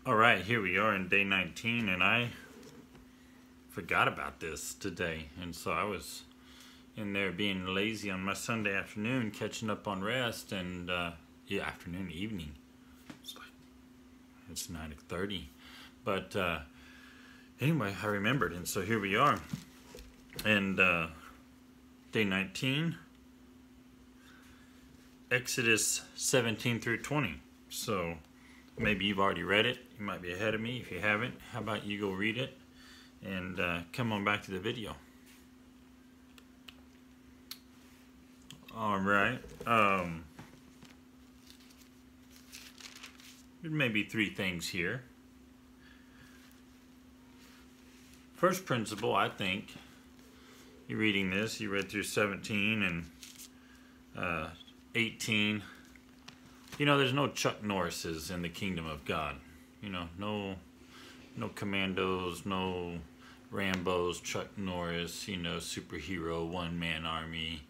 All right, here we are in day 19, and I forgot about this today. And so I was in there being lazy on my Sunday afternoon, catching up on rest, and evening. It's 9:30. But anyway, I remembered, and so here we are. And day 19, Exodus 17 through 20. So maybe you've already read it. You might be ahead of me. If you haven't, how about you go read it and come on back to the video. All right. There may be three things here. First principle, I think, you're reading this, you read through 17 and 18. You know, there's no Chuck Norrises in the kingdom of God. You know, no commandos, no Rambos, Chuck Norris, you know, superhero, one-man army.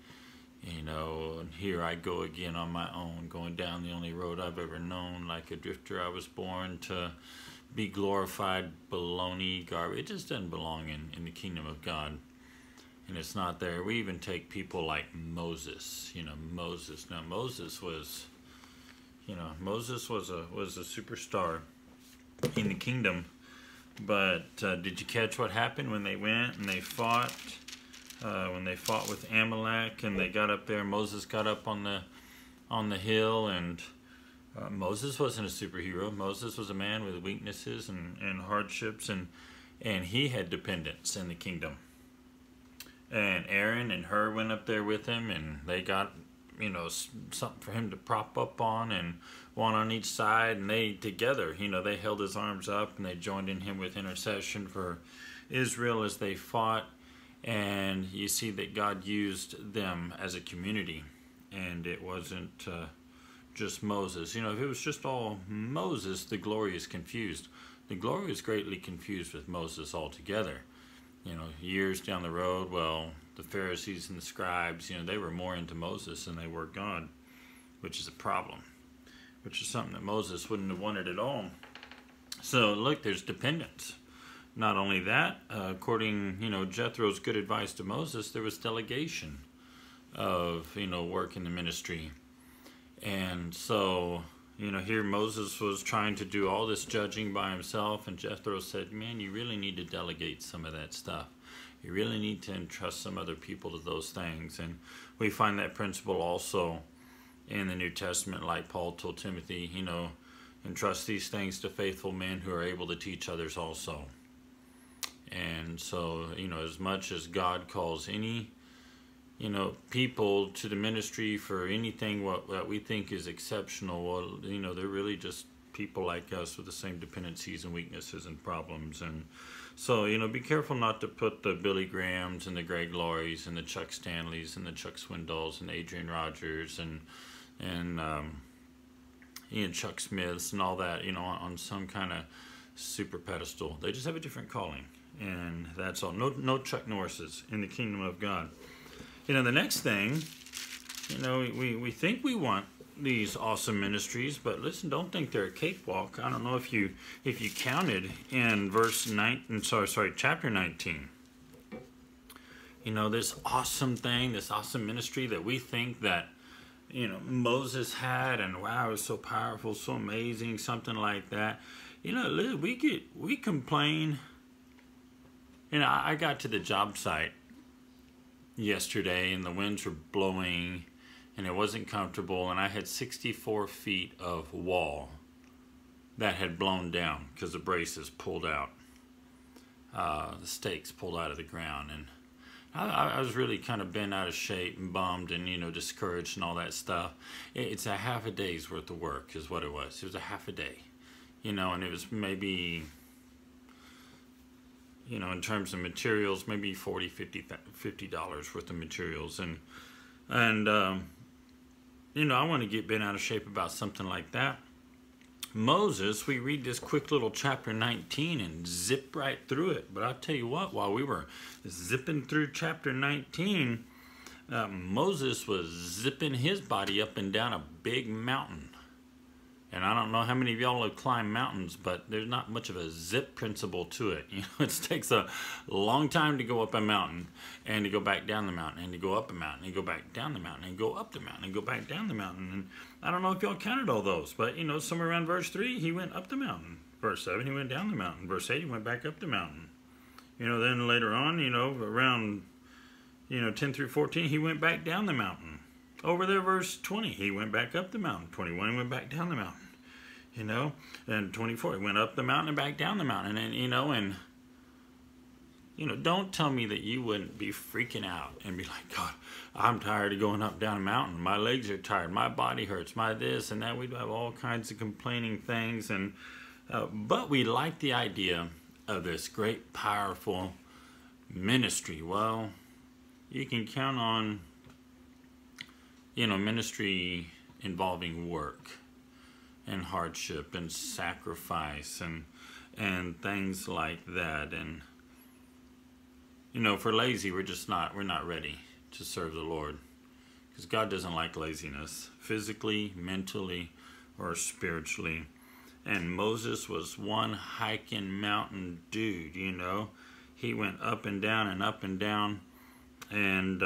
You know, here I go again on my own, going down the only road I've ever known. Like a drifter, I was born to be glorified baloney garbage. It just doesn't belong in the kingdom of God. And it's not there. We even take people like Moses. You know, Moses. Now, Moses was a superstar in the kingdom. But did you catch what happened when they went and they fought? When they fought with Amalek and they got up there, Moses got up on the hill, and Moses wasn't a superhero. Moses was a man with weaknesses and hardships, and he had dependents in the kingdom. And Aaron and Hur went up there with him, and they got, you know, something for him to prop up on, and one on each side, and they together, you know, they held his arms up, and they joined in him with intercession for Israel as they fought. And you see that God used them as a community, and it wasn't just Moses. You know, if it was just all Moses, the glory is confused. The glory is greatly confused with Moses altogether. You know, years down the road, well, the Pharisees and the scribes, you know, they were more into Moses than they were God, which is a problem, which is something that Moses wouldn't have wanted at all. So, look, there's dependence. Not only that, according, you know, Jethro's good advice to Moses, there was delegation of, you know, work in the ministry. And so, you know, here Moses was trying to do all this judging by himself, and Jethro said, man, you really need to delegate some of that stuff. You really need to entrust some other people to those things. And we find that principle also in the New Testament, like Paul told Timothy, you know, entrust these things to faithful men who are able to teach others also. And so, you know, as much as God calls any, you know, people to the ministry for anything what we think is exceptional, well, you know, they're really just people like us with the same dependencies and weaknesses and problems. And so, you know, be careful not to put the Billy Grahams and the Greg Laurie's and the Chuck Stanleys and the Chuck Swindells and Adrian Rogers and Ian Chuck Smiths and all that, you know, on some kind of super pedestal. They just have a different calling. And that's all. No Chuck Norrises in the kingdom of God. You know, the next thing, you know, we think we want these awesome ministries, but listen, don't think they're a cakewalk. I don't know if you counted in chapter 19. You know, this awesome thing, this awesome ministry that we think that, you know, Moses had, and wow, it was so powerful, so amazing, something like that. You know, we complain. You know, I got to the job site yesterday, and the winds were blowing, and it wasn't comfortable, and I had 64 feet of wall that had blown down because the braces pulled out, the stakes pulled out of the ground, and I was really kind of bent out of shape and bummed and, you know, discouraged and all that stuff. It's a half a day's worth of work is what it was. It was a half a day, you know, and it was maybe, you know, in terms of materials, maybe $40, $50 worth of materials. And you know, I want to get bent out of shape about something like that. Moses, we read this quick little chapter 19 and zip right through it. But I'll tell you what, while we were zipping through chapter 19, Moses was zipping his body up and down a big mountain. And I don't know how many of y'all have climbed mountains, but there's not much of a zip principle to it. You know, it takes a long time to go up a mountain and to go back down the mountain and to go up a mountain and go back down the mountain and go up the mountain and go back down the mountain. And I don't know if y'all counted all those, but you know, somewhere around verse 3, he went up the mountain. Verse 7, he went down the mountain. Verse 8, he went back up the mountain. You know, then later on, you know, around, you know, 10 through 14, he went back down the mountain. Over there, verse 20, he went back up the mountain. 21, he went back down the mountain. You know, and 24, he went up the mountain and back down the mountain. And you know, don't tell me that you wouldn't be freaking out and be like, God, I'm tired of going up down a mountain. My legs are tired. My body hurts. My this and that. We'd have all kinds of complaining things. And but we like the idea of this great, powerful ministry. Well, you can count on, you know, ministry involving work and hardship and sacrifice and things like that. And you know, if we're lazy, we're not ready to serve the Lord, because God doesn't like laziness, physically, mentally, or spiritually. And Moses was one hiking mountain dude. You know, he went up and down and up and down, and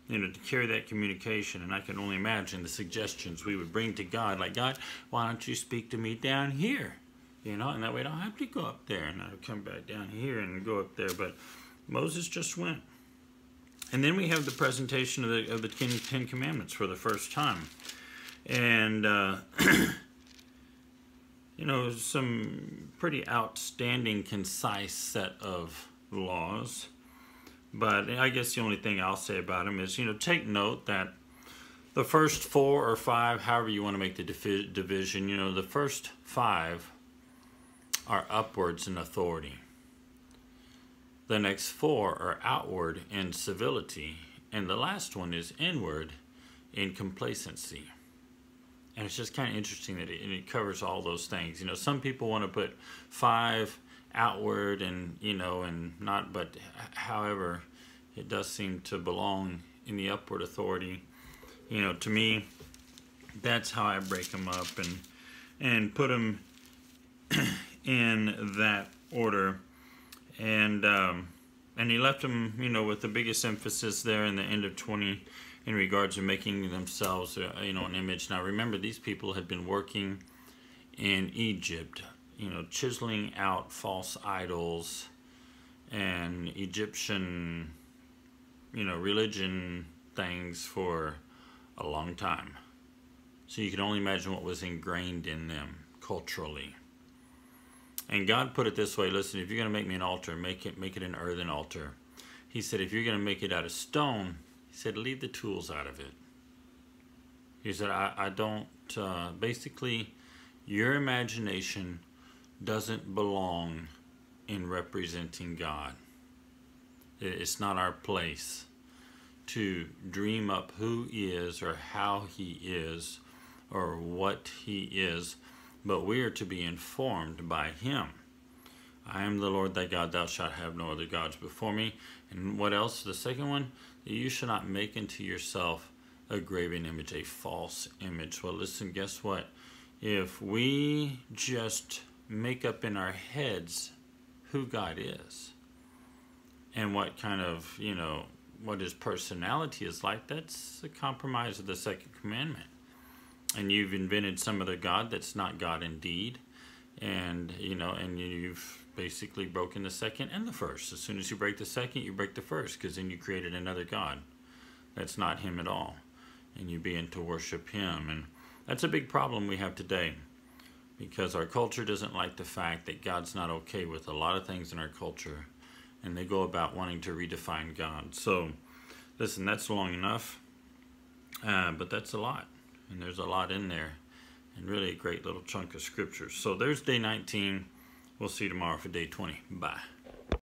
you know, to carry that communication. And I can only imagine the suggestions we would bring to God, like, God, why don't you speak to me down here? You know, and that way I don't have to go up there, and I'll come back down here and go up there. But Moses just went. And then we have the presentation of the Ten Commandments for the first time. And, you know, some pretty outstanding, concise set of laws. But I guess the only thing I'll say about them is, you know, take note that the first 4 or 5, however you want to make the division, you know, the first 5 are upwards in authority. The next 4 are outward in civility. And the last one is inward in complacency. And it's just kind of interesting that it covers all those things. You know, some people want to put 5 outward and, you know, and not, but however, it does seem to belong in the upward authority. You know, to me, that's how I break them up and put them in that order. And he left them, you know, with the biggest emphasis there in the end of 20 in regards to making themselves, you know, an image. Now remember, these people had been working in Egypt, you know, chiseling out false idols and Egyptian, you know, religion things for a long time. So you can only imagine what was ingrained in them culturally. And God put it this way: listen, if you're going to make me an altar, make it an earthen altar. He said, if you're going to make it out of stone, he said, leave the tools out of it. He said, I don't, basically, your imagination doesn't belong in representing God. It's not our place to dream up who he is or how he is or what he is, but we are to be informed by him. I am the Lord thy God, thou shalt have no other gods before me. And what else? The second one, that you shall not make unto yourself a graven image, a false image. Well, listen, guess what? If we just make up in our heads who God is and what kind of, you know, what his personality is like, that's a compromise of the second commandment. And you've invented some other God that's not God indeed. And, you know, and you've basically broken the second and the first. As soon as you break the second, you break the first, because then you created another God that's not him at all. And you begin to worship him. And that's a big problem we have today, because our culture doesn't like the fact that God's not okay with a lot of things in our culture. And they go about wanting to redefine God. So, listen, that's long enough. But that's a lot. And there's a lot in there. And really a great little chunk of scripture. So there's day 19. We'll see you tomorrow for day 20. Bye.